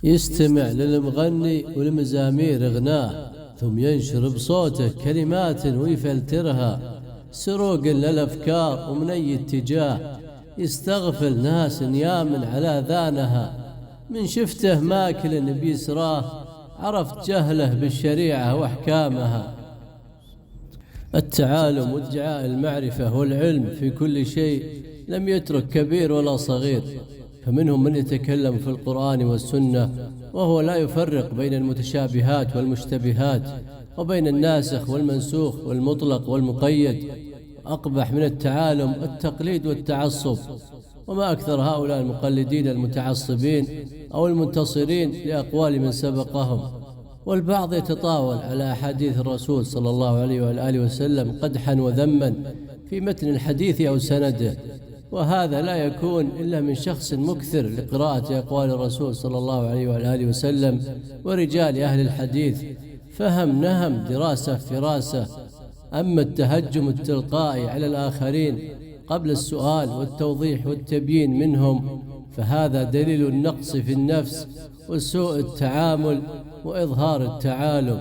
يستمع للمغني والمزامير غناه، ثم ينشر بصوته كلمات ويفلترها سروق للأفكار ومن أي اتجاه. يستغفل ناس يامن على ذانها، من شفته ماكل بيسراه عرفت جهله بالشريعة وأحكامها. التعالم وادعاء المعرفة والعلم في كل شيء لم يترك كبير ولا صغير، فمنهم من يتكلم في القرآن والسنة وهو لا يفرق بين المتشابهات والمشتبهات، وبين الناسخ والمنسوخ والمطلق والمقيد. أقبح من التعالم التقليد والتعصب، وما أكثر هؤلاء المقلدين المتعصبين أو المنتصرين لأقوال من سبقهم. والبعض يتطاول على أحاديث الرسول صلى الله عليه وآله وسلم قدحا وذما في متن الحديث أو سنده، وهذا لا يكون إلا من شخص مكثر لقراءة أقوال الرسول صلى الله عليه وآله وسلم ورجال أهل الحديث، فهم نهم دراسة فراسة. أما التهجم التلقائي على الآخرين قبل السؤال والتوضيح والتبيين منهم، فهذا دليل النقص في النفس وسوء التعامل وإظهار التعالم.